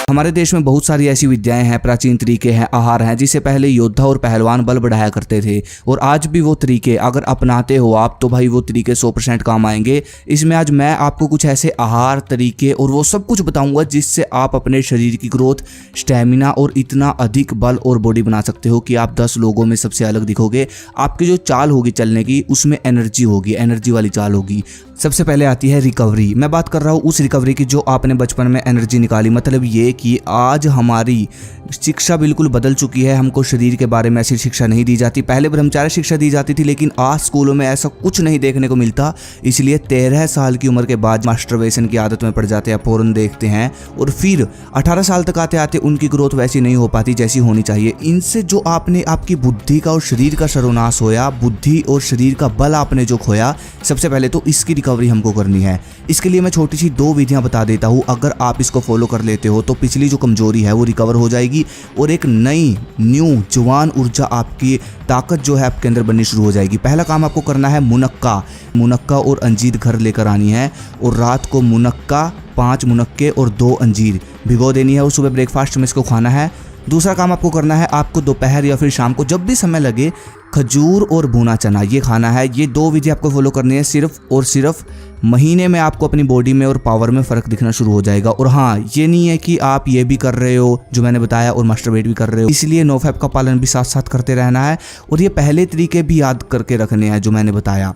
हमारे देश में बहुत सारी ऐसी विद्याएं हैं, प्राचीन तरीके हैं, आहार हैं, जिससे पहले योद्धा और पहलवान बल बढ़ाया करते थे और आज भी वो तरीके अगर अपनाते हो आप तो भाई वो तरीके 100% काम आएंगे। इसमें आज मैं आपको कुछ ऐसे आहार तरीके और वो सब कुछ बताऊंगा जिससे आप अपने शरीर की ग्रोथ, स्टेमिना और इतना अधिक बल और बॉडी बना सकते हो कि आप 10 लोगों में सबसे अलग दिखोगे। आपकी जो चाल होगी चलने की उसमें एनर्जी होगी, एनर्जी वाली चाल होगी। सबसे पहले आती है रिकवरी। मैं बात कर रहा हूँ उस रिकवरी की जो आपने बचपन में एनर्जी निकाली। मतलब ये कि आज हमारी शिक्षा बिल्कुल बदल चुकी है, हमको शरीर के बारे में ऐसी शिक्षा नहीं दी जाती। पहले ब्रह्मचार्य शिक्षा दी जाती थी लेकिन आज स्कूलों में ऐसा कुछ नहीं देखने को मिलता। इसलिए 13 साल की उम्र के बाद मास्टरबेशन की आदत में पड़ जाते हैं, पोर्न देखते हैं और फिर 18 साल तक आते आते उनकी ग्रोथ वैसी नहीं हो पाती जैसी होनी चाहिए। इनसे जो आपने आपकी बुद्धि का और शरीर का सर्वनाश होया, बुद्धि और शरीर का बल आपने जो खोया, सबसे पहले तो इसकी रिकवरी हमको करनी है। इसके लिए मैं छोटी सी 2 विधियां बता देता हूं। अगर आप इसको फॉलो कर लेते हो तो पिछली जो कमजोरी है वो रिकवर हो जाएगी और एक नई जवान ऊर्जा, आपकी ताकत जो है आपके अंदर बननी शुरू हो जाएगी। पहला काम आपको करना है मुनक्का और अंजीर घर लेकर आनी है और रात को मुनक्का 5 मुनक्के और 2 अंजीर भिगो देनी है और सुबह ब्रेकफास्ट में इसको खाना है। दूसरा काम आपको करना है, आपको दोपहर या फिर शाम को जब भी समय लगे खजूर और भुना चना ये खाना है। ये 2 विधि आपको फॉलो करनी है सिर्फ और सिर्फ। महीने में आपको अपनी बॉडी में और पावर में फ़र्क दिखना शुरू हो जाएगा। और हाँ, ये नहीं है कि आप ये भी कर रहे हो जो मैंने बताया और मास्टरबेट भी कर रहे हो, इसलिए नोफैप का पालन भी साथ साथ करते रहना है और ये पहले तरीके भी याद करके रखने हैं जो मैंने बताया।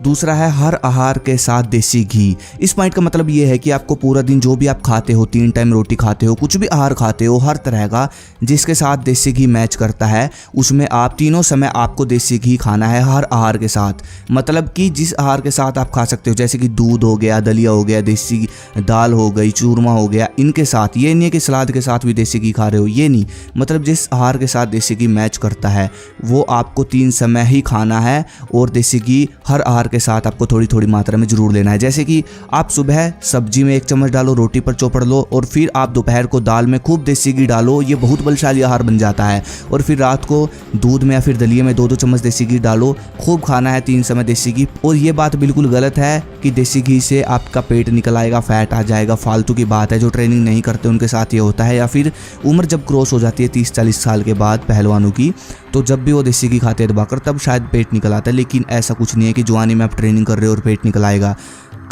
दूसरा है हर आहार के साथ देसी घी। इस पॉइंट का मतलब ये है कि आपको पूरा दिन जो भी आप खाते हो, 3 टाइम रोटी खाते हो, कुछ भी आहार खाते हो, हर तरह का जिसके साथ देसी घी मैच करता है उसमें आप तीनों समय आपको देसी घी खाना है हर आहार के साथ। मतलब कि जिस आहार के साथ आप खा सकते हो, जैसे कि दूध हो गया, दलिया हो गया, देसी दाल हो गई, चूरमा हो गया, इनके साथ। ये नहीं है कि सलाद के साथ भी देसी घी खा रहे हो, ये नहीं। मतलब जिस आहार के साथ देसी घी मैच करता है वो आपको 3 समय ही खाना है और देसी घी हर आहार के साथ आपको थोड़ी थोड़ी मात्रा में जरूर लेना है। जैसे कि आप सुबह सब्जी में 1 चम्मच डालो, रोटी पर चौपड़ लो और फिर आप दोपहर को दाल में खूब देसी घी डालो, ये बहुत बलशाली आहार बन जाता है। और फिर रात को दूध में या फिर दलिए में 2-2 चम्मच देसी घी डालो, खूब खाना है 3 समय देसी घी। और ये बात बिल्कुल गलत है कि देसी घी से आपका पेट निकल आएगा, फैट आ जाएगा, फालतू की बात है। जो ट्रेनिंग नहीं करते उनके साथ ये होता है, या फिर उम्र जब क्रॉस हो जाती है 30-40 साल के बाद पहलवानों की, तो जब भी वो देसी घी खाते हैं दबाकर तब शायद पेट निकल आता है। लेकिन ऐसा कुछ नहीं है कि जवानी में आप ट्रेनिंग कर रहे हो और पेट निकल आएगा,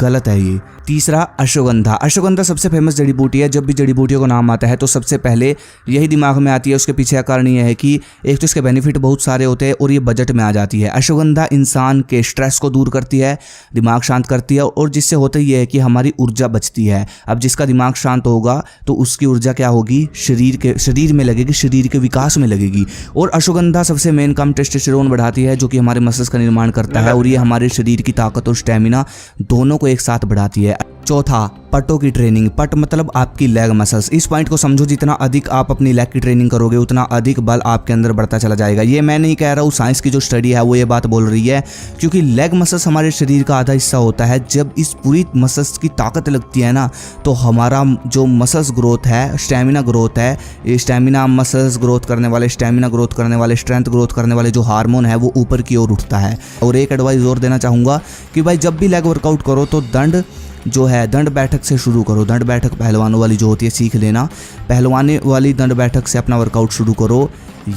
गलत है ये। तीसरा अश्वगंधा। अश्वगंधा सबसे फेमस जड़ी बूटी है। जब भी जड़ी बूटियों का नाम आता है तो सबसे पहले यही दिमाग में आती है। उसके पीछे का कारण यह है कि एक तो इसके बेनिफिट बहुत सारे होते हैं और ये बजट में आ जाती है। अश्वगंधा इंसान के स्ट्रेस को दूर करती है, दिमाग शांत करती है और जिससे होता ही है कि हमारी ऊर्जा बचती है। अब जिसका दिमाग शांत होगा तो उसकी ऊर्जा क्या होगी, शरीर में लगेगी, शरीर के विकास में लगेगी। और अश्वगंधा सबसे मेन काम टेस्टोस्टेरोन बढ़ाती है जो कि हमारे मसल्स का निर्माण करता है और ये हमारे शरीर की ताकत और स्टेमिना दोनों को एक साथ बढ़ाती है। चौथा, पटों की ट्रेनिंग। पट मतलब आपकी लेग मसल्स। इस पॉइंट को समझो, जितना अधिक आप अपनी लेग की ट्रेनिंग करोगे उतना अधिक बल आपके अंदर बढ़ता चला जाएगा। ये मैं नहीं कह रहा हूँ, साइंस की जो स्टडी है वो ये बात बोल रही है, क्योंकि लेग मसल्स हमारे शरीर का आधा हिस्सा होता है। जब इस पूरी मसल्स की ताकत लगती है ना तो हमारा जो मसल्स ग्रोथ है, स्टेमिना ग्रोथ है, स्टेमिना मसल्स ग्रोथ करने वाले, स्टेमिना ग्रोथ करने वाले, स्ट्रेंथ ग्रोथ करने वाले जो हार्मोन है वो ऊपर की ओर उठता है। और एक एडवाइस और देना चाहूँगा कि भाई जब भी लेग वर्कआउट करो तो दंड बैठक से शुरू करो। दंड बैठक पहलवानों वाली जो होती है सीख लेना। पहलवानी वाली दंड बैठक से अपना वर्कआउट शुरू करो।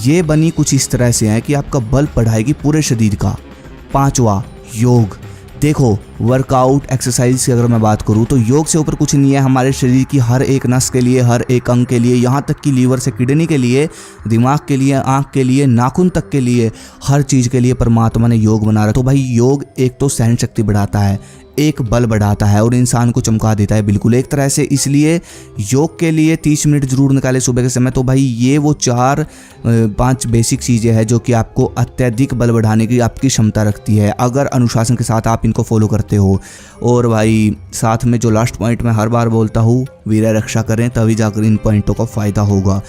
ये बनी कुछ इस तरह से है कि आपका बल बढ़ाएगी पूरे शरीर का। 5वां, योग। देखो, वर्कआउट एक्सरसाइज की अगर मैं बात करूँ तो योग से ऊपर कुछ नहीं है। हमारे शरीर की हर एक नस के लिए, हर एक अंग के लिए, यहाँ तक कि लीवर से किडनी के लिए, दिमाग के लिए, आँख के लिए, नाखून तक के लिए, हर चीज़ के लिए परमात्मा ने योग बना रखा। तो भाई योग एक तो सहन शक्ति बढ़ाता है, एक बल बढ़ाता है और इंसान को चमका देता है बिल्कुल एक तरह से। इसलिए योग के लिए 30 मिनट जरूर निकाले सुबह के समय। तो भाई ये वो 4-5 बेसिक चीज़ें हैं जो कि आपको अत्यधिक बल बढ़ाने की आपकी क्षमता रखती है अगर अनुशासन के साथ आप इनको फॉलो करते हो। और भाई साथ में जो लास्ट पॉइंट मैं हर बार बोलता हूँ, वीर रक्षा करें, तभी जाकर इन पॉइंटों का फ़ायदा होगा।